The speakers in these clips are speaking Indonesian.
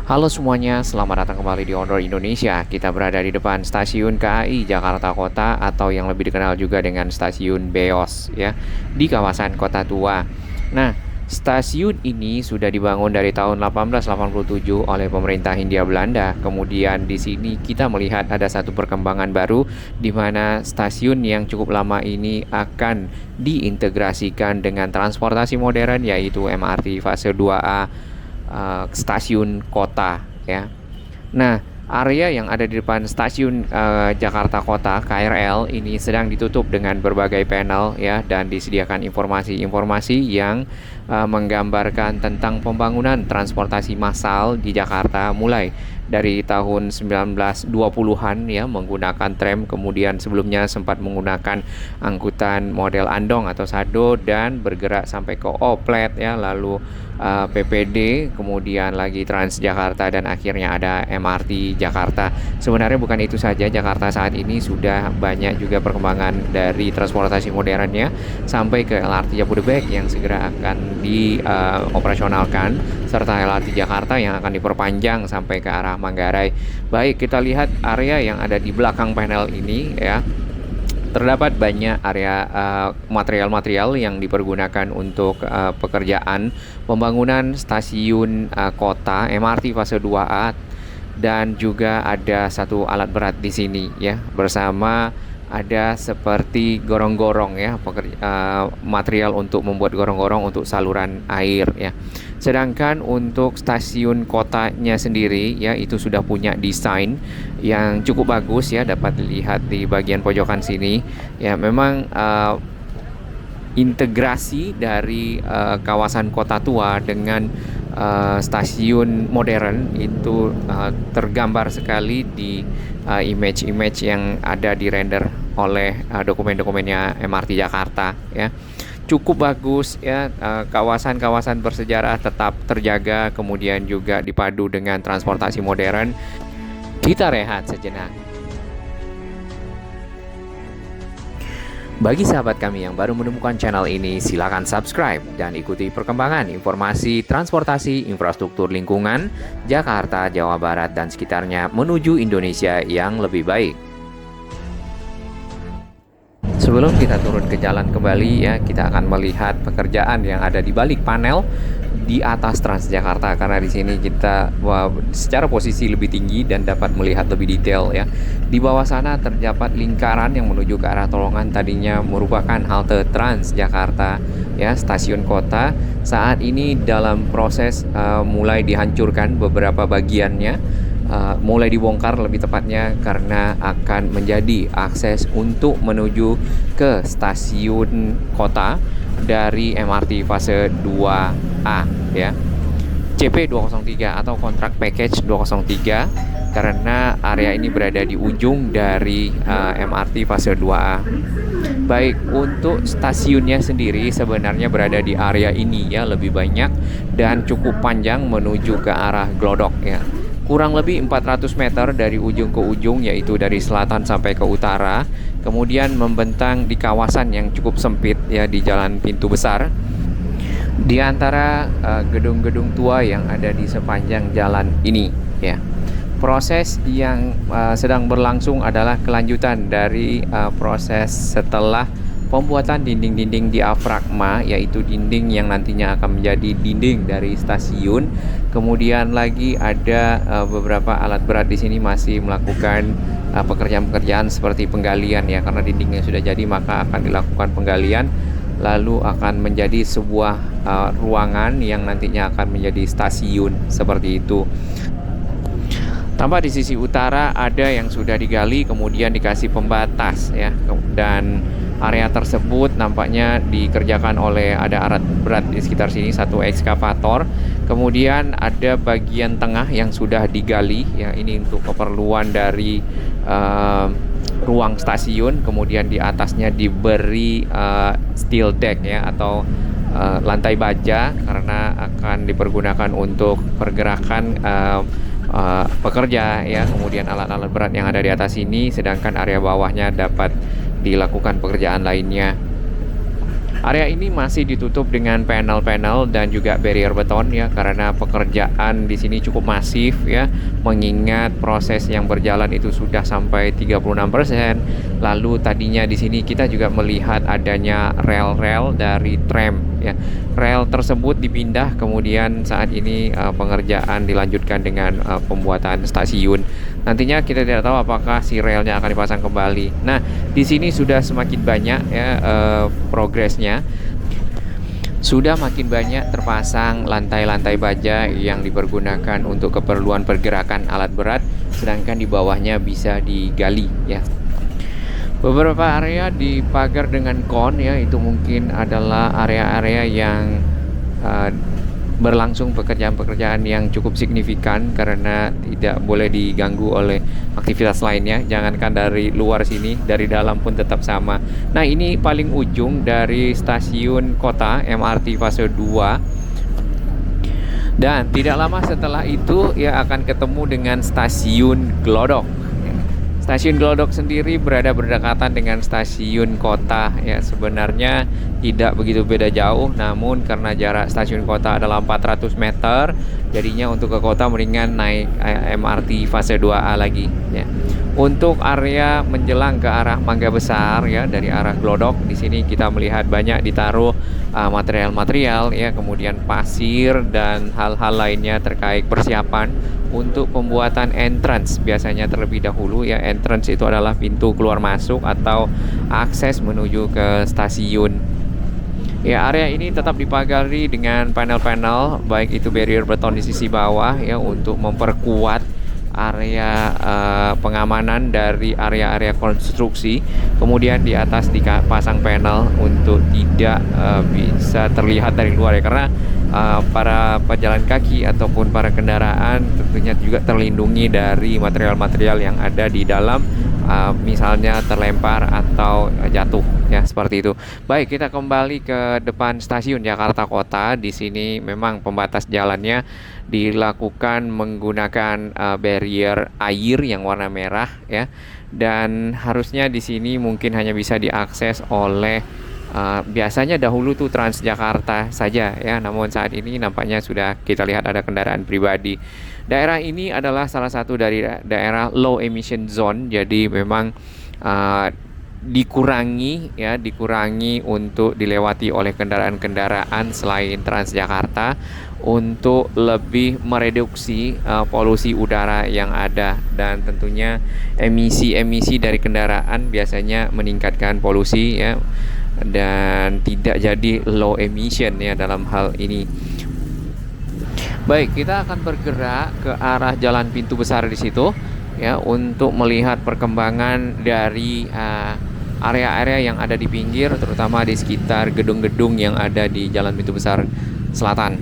Halo semuanya, selamat datang kembali di Ondor Indonesia. Kita berada di depan stasiun KAI Jakarta Kota atau yang lebih dikenal juga dengan stasiun Beos ya, di kawasan Kota Tua. Nah, stasiun ini sudah dibangun dari tahun 1887 oleh pemerintah Hindia Belanda. Kemudian di sini kita melihat ada satu perkembangan baru di mana stasiun yang cukup lama ini akan diintegrasikan dengan transportasi modern yaitu MRT fase 2A stasiun kota ya. Nah, area yang ada di depan stasiun Jakarta Kota KRL ini sedang ditutup dengan berbagai panel ya dan disediakan informasi-informasi yang menggambarkan tentang pembangunan transportasi massal di Jakarta mulai dari tahun 1920-an ya menggunakan tram, kemudian sebelumnya sempat menggunakan angkutan model andong atau sado dan bergerak sampai ke Oplet ya, lalu PPD, kemudian lagi Transjakarta dan akhirnya ada MRT Jakarta. Sebenarnya bukan itu saja, Jakarta saat ini sudah banyak juga perkembangan dari transportasi modernnya sampai ke LRT Jabodebek yang segera akan dioperasionalkan serta LRT Jakarta yang akan diperpanjang sampai ke arah Manggarai. Baik, kita lihat area yang ada di belakang panel ini ya. Terdapat banyak area material-material yang dipergunakan untuk pekerjaan pembangunan stasiun kota MRT fase 2A dan juga ada satu alat berat di sini ya bersama ada seperti gorong-gorong ya material untuk membuat gorong-gorong untuk saluran air ya. Sedangkan untuk stasiun kotanya sendiri ya itu sudah punya desain yang cukup bagus ya, dapat dilihat di bagian pojokan sini ya. Memang integrasi dari kawasan kota tua dengan stasiun modern itu tergambar sekali di image-image yang ada di render oleh dokumen-dokumennya MRT Jakarta ya. Cukup bagus ya, kawasan-kawasan bersejarah tetap terjaga, kemudian juga dipadu dengan transportasi modern. Kita rehat sejenak. Bagi sahabat kami yang baru menemukan channel ini, silakan subscribe dan ikuti perkembangan informasi transportasi infrastruktur lingkungan Jakarta, Jawa Barat, dan sekitarnya menuju Indonesia yang lebih baik. Sebelum kita turun ke jalan kembali ya, kita akan melihat pekerjaan yang ada di balik panel di atas Transjakarta, karena di sini kita secara posisi lebih tinggi dan dapat melihat lebih detail ya. Di bawah sana terdapat lingkaran yang menuju ke arah terowongan, tadinya merupakan halte Transjakarta ya, stasiun kota. Saat ini dalam proses mulai dihancurkan beberapa bagiannya. Mulai dibongkar lebih tepatnya karena akan menjadi akses untuk menuju ke stasiun kota dari MRT fase 2A ya, CP203 atau kontrak package 203, karena area ini berada di ujung dari MRT fase 2A. Baik, untuk stasiunnya sendiri sebenarnya berada di area ini ya, lebih banyak dan cukup panjang menuju ke arah Glodok ya. Kurang lebih 400 meter dari ujung ke ujung, yaitu dari selatan sampai ke utara, kemudian membentang di kawasan yang cukup sempit ya, di jalan pintu besar di antara gedung-gedung tua yang ada di sepanjang jalan ini ya. Proses yang sedang berlangsung adalah kelanjutan dari proses setelah pembuatan dinding-dinding diafragma, yaitu dinding yang nantinya akan menjadi dinding dari stasiun. Kemudian lagi ada beberapa alat berat di sini masih melakukan pekerjaan-pekerjaan seperti penggalian ya, karena dindingnya sudah jadi maka akan dilakukan penggalian, lalu akan menjadi sebuah ruangan yang nantinya akan menjadi stasiun seperti itu. Tampak di sisi utara ada yang sudah digali kemudian dikasih pembatas ya, dan area tersebut nampaknya dikerjakan oleh ada alat berat di sekitar sini, satu ekskavator. Kemudian ada bagian tengah yang sudah digali ya, ini untuk keperluan dari ruang stasiun. Kemudian di atasnya diberi steel deck ya, atau lantai baja, karena akan dipergunakan untuk pergerakan pekerja ya, kemudian alat-alat berat yang ada di atas ini, sedangkan area bawahnya dapat dilakukan pekerjaan lainnya. Area ini masih ditutup dengan panel-panel dan juga barrier beton ya, karena pekerjaan di sini cukup masif ya, mengingat proses yang berjalan itu sudah sampai 36%. Lalu tadinya di sini kita juga melihat adanya rel-rel dari tram ya. Rel tersebut dipindah, kemudian saat ini pengerjaan dilanjutkan dengan pembuatan stasiun. Nantinya kita tidak tahu apakah si relnya akan dipasang kembali. Nah, di sini sudah semakin banyak ya progresnya. Sudah makin banyak terpasang lantai-lantai baja yang dipergunakan untuk keperluan pergerakan alat berat, sedangkan di bawahnya bisa digali ya. Beberapa area dipagar dengan kon ya, itu mungkin adalah area-area yang berlangsung pekerjaan-pekerjaan yang cukup signifikan karena tidak boleh diganggu oleh aktivitas lainnya. Jangankan dari luar sini, dari dalam pun tetap sama. Nah, ini paling ujung dari stasiun kota MRT fase 2. Dan tidak lama setelah itu ya akan ketemu dengan stasiun Glodok. Stasiun Glodok sendiri berada berdekatan dengan stasiun kota ya, sebenarnya tidak begitu beda jauh, namun karena jarak stasiun kota adalah 400 meter, jadinya untuk ke kota mendingan naik MRT fase 2A lagi ya. Untuk area menjelang ke arah Mangga Besar ya, dari arah Glodok, di sini kita melihat banyak ditaruh material-material ya, kemudian pasir dan hal-hal lainnya terkait persiapan untuk pembuatan entrance biasanya terlebih dahulu ya. Entrance itu adalah pintu keluar masuk atau akses menuju ke stasiun. Ya, area ini tetap dipagari dengan panel-panel, baik itu barrier beton di sisi bawah ya untuk memperkuat area pengamanan dari area-area konstruksi. Kemudian di atas dipasang panel untuk tidak bisa terlihat dari luar ya, karena para pejalan kaki ataupun para kendaraan tentunya juga terlindungi dari material-material yang ada di dalam, misalnya terlempar atau jatuh ya, seperti itu. Baik, kita kembali ke depan stasiun Jakarta Kota. Di sini memang pembatas jalannya dilakukan menggunakan barrier air yang warna merah ya, dan harusnya di sini mungkin hanya bisa diakses oleh biasanya dahulu tuh Transjakarta saja ya, namun saat ini nampaknya sudah kita lihat ada kendaraan pribadi. Daerah ini adalah salah satu dari daerah low emission zone, jadi memang dikurangi untuk dilewati oleh kendaraan-kendaraan selain Transjakarta untuk lebih mereduksi polusi udara yang ada, dan tentunya emisi-emisi dari kendaraan biasanya meningkatkan polusi ya, dan tidak jadi low emission ya dalam hal ini. Baik, kita akan bergerak ke arah jalan pintu besar di situ ya untuk melihat perkembangan dari area-area yang ada di pinggir, terutama di sekitar gedung-gedung yang ada di jalan pintu besar selatan.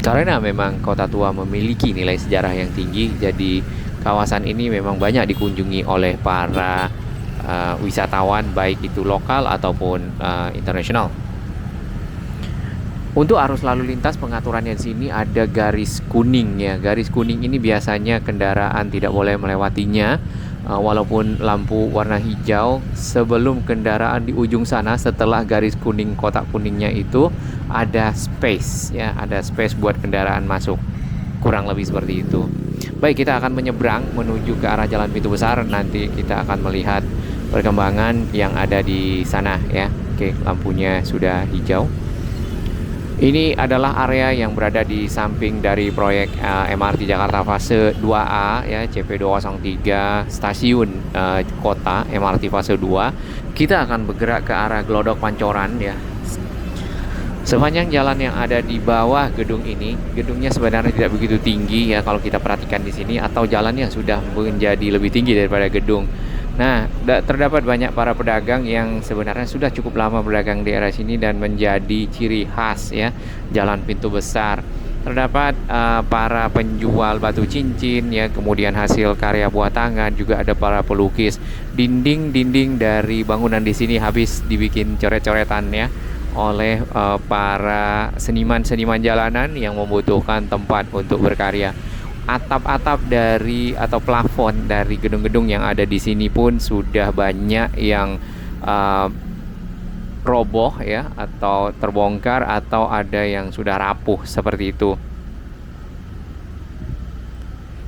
Karena memang Kota Tua memiliki nilai sejarah yang tinggi, jadi kawasan ini memang banyak dikunjungi oleh para wisatawan, baik itu lokal ataupun internasional. Untuk arus lalu lintas, pengaturannya di sini ada garis kuning ya. Garis kuning ini biasanya kendaraan tidak boleh melewatinya, walaupun lampu warna hijau. Sebelum kendaraan di ujung sana, setelah garis kuning, kotak kuningnya itu ada space ya, ada space buat kendaraan masuk. Kurang lebih seperti itu. Baik, kita akan menyeberang menuju ke arah jalan pintu besar. Nanti kita akan melihat perkembangan yang ada di sana ya. Oke, lampunya sudah hijau. Ini adalah area yang berada di samping dari proyek MRT Jakarta fase 2A ya, CP203 stasiun kota MRT fase 2. Kita akan bergerak ke arah Glodok Pancoran ya. Sepanjang jalan yang ada di bawah gedung ini, gedungnya sebenarnya tidak begitu tinggi ya kalau kita perhatikan di sini, atau jalannya sudah menjadi lebih tinggi daripada gedung. Nah, terdapat banyak para pedagang yang sebenarnya sudah cukup lama berdagang di area sini dan menjadi ciri khas ya jalan pintu besar. Terdapat para penjual batu cincin ya, kemudian hasil karya buah tangan, juga ada para pelukis. Dinding-dinding dari bangunan di sini habis dibikin coret-coretan ya oleh para seniman-seniman jalanan yang membutuhkan tempat untuk berkarya. Atap-atap dari atau plafon dari gedung-gedung yang ada di sini pun sudah banyak yang roboh ya, atau terbongkar, atau ada yang sudah rapuh seperti itu.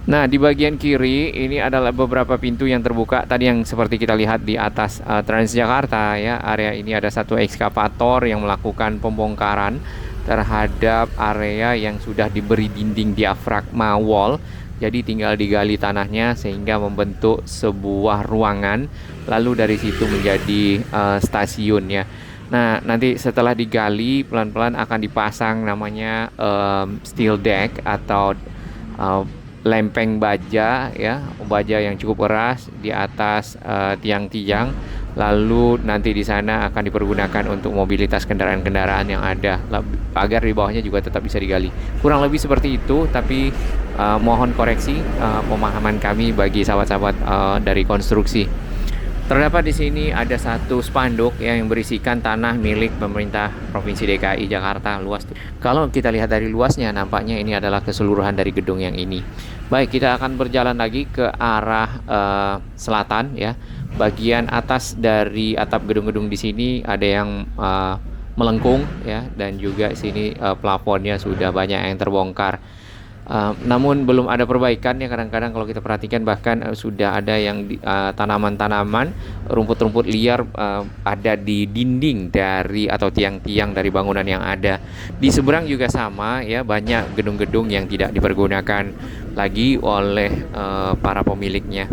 Nah, di bagian kiri ini adalah beberapa pintu yang terbuka tadi yang seperti kita lihat di atas Transjakarta ya. Area ini ada satu ekskavator yang melakukan pembongkaran terhadap area yang sudah diberi dinding diafragma wall. Jadi tinggal digali tanahnya sehingga membentuk sebuah ruangan, lalu dari situ menjadi stasiun ya. Nah, nanti setelah digali pelan-pelan akan dipasang namanya steel deck atau lempeng baja ya, baja yang cukup keras di atas tiang-tiang. Lalu nanti di sana akan dipergunakan untuk mobilitas kendaraan-kendaraan yang ada, agar di bawahnya juga tetap bisa digali. Kurang lebih seperti itu, tapi mohon koreksi pemahaman kami bagi sahabat-sahabat dari konstruksi. Terdapat di sini ada satu spanduk yang berisikan tanah milik pemerintah Provinsi DKI Jakarta luas. Kalau kita lihat dari luasnya, nampaknya ini adalah keseluruhan dari gedung yang ini. Baik, kita akan berjalan lagi ke arah selatan ya. Bagian atas dari atap gedung-gedung di sini ada yang melengkung ya, dan juga sini plafonnya sudah banyak yang terbongkar. Namun belum ada perbaikan ya, kadang-kadang kalau kita perhatikan bahkan sudah ada yang tanaman-tanaman, rumput-rumput liar ada di dinding dari atau tiang-tiang dari bangunan yang ada. Di seberang juga sama ya, banyak gedung-gedung yang tidak dipergunakan lagi oleh para pemiliknya.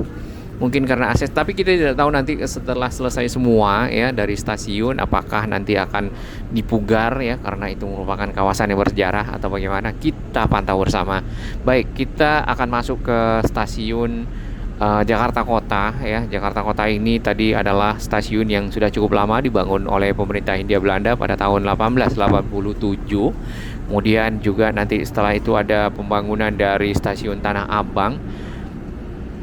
Mungkin karena akses, tapi kita tidak tahu nanti setelah selesai semua ya dari stasiun apakah nanti akan dipugar ya, karena itu merupakan kawasan yang bersejarah atau bagaimana, kita pantau bersama. Baik, kita akan masuk ke stasiun Jakarta Kota ya. Jakarta Kota ini tadi adalah stasiun yang sudah cukup lama dibangun oleh pemerintah Hindia Belanda pada tahun 1887. Kemudian juga nanti setelah itu ada pembangunan dari stasiun Tanah Abang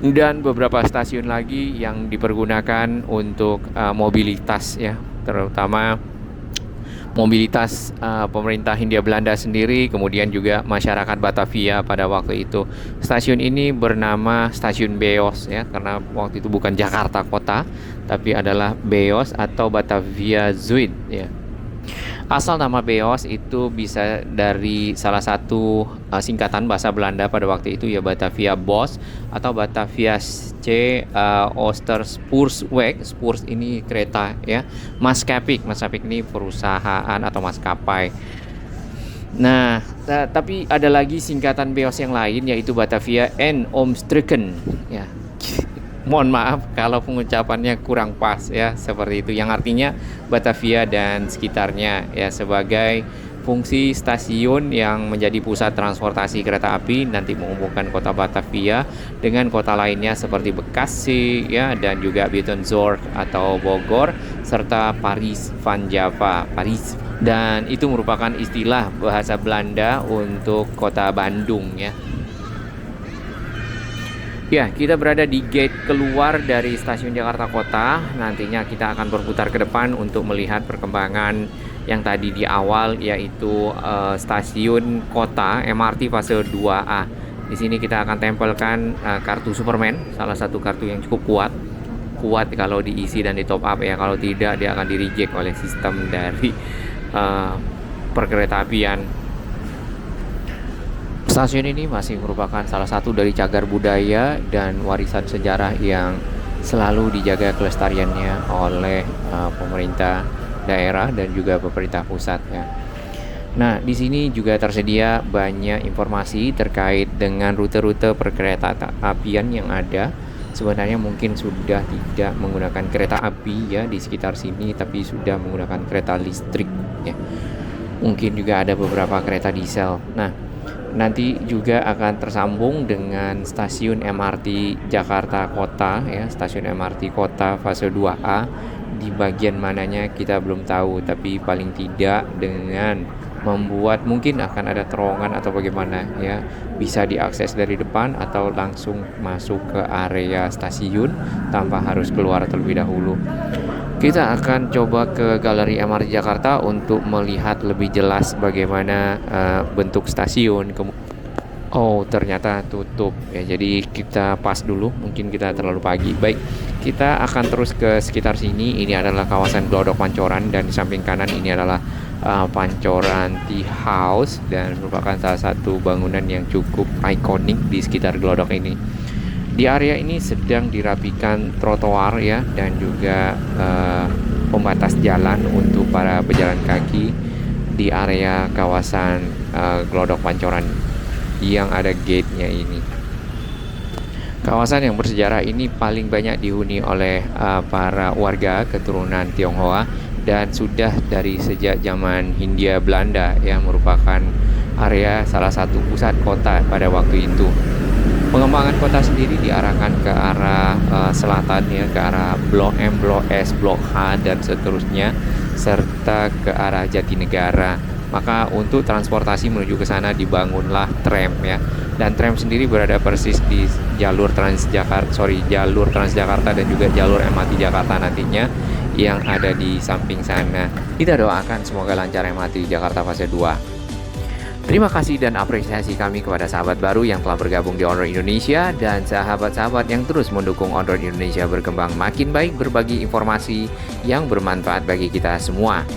dan beberapa stasiun lagi yang dipergunakan untuk mobilitas ya, terutama mobilitas pemerintah Hindia Belanda sendiri, kemudian juga masyarakat Batavia pada waktu itu. Stasiun ini bernama Stasiun Beos ya, karena waktu itu bukan Jakarta Kota, tapi adalah Beos atau Batavia Zuid ya. Asal nama Beos itu bisa dari salah satu singkatan bahasa Belanda pada waktu itu ya, Batavia Bos atau Batavia C Oosterspoorweg. Spoors ini kereta ya. Maskapik ini perusahaan atau maskapai. Nah, tapi ada lagi singkatan Beos yang lain, yaitu Batavia en Omstreken ya. Mohon maaf kalau pengucapannya kurang pas ya, seperti itu, yang artinya Batavia dan sekitarnya ya, sebagai fungsi stasiun yang menjadi pusat transportasi kereta api, nanti menghubungkan kota Batavia dengan kota lainnya seperti Bekasi ya, dan juga Buitenzorg atau Bogor, serta Paris van Java, Paris. Dan itu merupakan istilah bahasa Belanda untuk kota Bandung ya. Ya, kita berada di gate keluar dari stasiun Jakarta Kota. Nantinya kita akan berputar ke depan untuk melihat perkembangan yang tadi di awal, yaitu stasiun kota MRT fase 2A. Di sini kita akan tempelkan kartu Superman, salah satu kartu yang cukup kuat kalau diisi dan di top up ya. Kalau tidak, dia akan di reject oleh sistem dari perkeretaapian. Stasiun ini masih merupakan salah satu dari cagar budaya dan warisan sejarah yang selalu dijaga kelestariannya oleh pemerintah daerah dan juga pemerintah pusat ya. Nah, di sini juga tersedia banyak informasi terkait dengan rute-rute perkeretaapian yang ada. Sebenarnya mungkin sudah tidak menggunakan kereta api ya di sekitar sini, tapi sudah menggunakan kereta listrik ya. Mungkin juga ada beberapa kereta diesel. Nah, nanti juga akan tersambung dengan stasiun MRT Jakarta Kota ya, stasiun MRT Kota fase 2A. Di bagian mananya kita belum tahu, tapi paling tidak dengan membuat mungkin akan ada terowongan atau bagaimana ya, bisa diakses dari depan atau langsung masuk ke area stasiun tanpa harus keluar terlebih dahulu. Kita akan coba ke Galeri MRT Jakarta untuk melihat lebih jelas bagaimana bentuk stasiun. Oh, ternyata tutup ya. Jadi kita pas dulu, mungkin kita terlalu pagi. Baik, kita akan terus ke sekitar sini. Ini adalah kawasan Glodok Pancoran dan di samping kanan ini adalah Pancoran Tea House dan merupakan salah satu bangunan yang cukup ikonik di sekitar Glodok ini. Di area ini sedang dirapikan trotoar ya dan juga pembatas jalan untuk para pejalan kaki di area kawasan Glodok Pancoran yang ada gate-nya ini. Kawasan yang bersejarah ini paling banyak dihuni oleh para warga keturunan Tionghoa dan sudah dari sejak zaman Hindia Belanda yang merupakan area salah satu pusat kota pada waktu itu. Pengembangan kota sendiri diarahkan ke arah selatan ya, ke arah Blok M, Blok S, Blok H dan seterusnya serta ke arah Jatinegara. Maka untuk transportasi menuju ke sana dibangunlah tram ya. Dan tram sendiri berada persis di jalur Transjakarta dan juga jalur MRT Jakarta nantinya yang ada di samping sana. Kita doakan semoga lancar MRT Jakarta fase 2. Terima kasih dan apresiasi kami kepada sahabat baru yang telah bergabung di Ondroid Indonesia dan sahabat-sahabat yang terus mendukung Ondroid Indonesia berkembang makin baik, berbagi informasi yang bermanfaat bagi kita semua.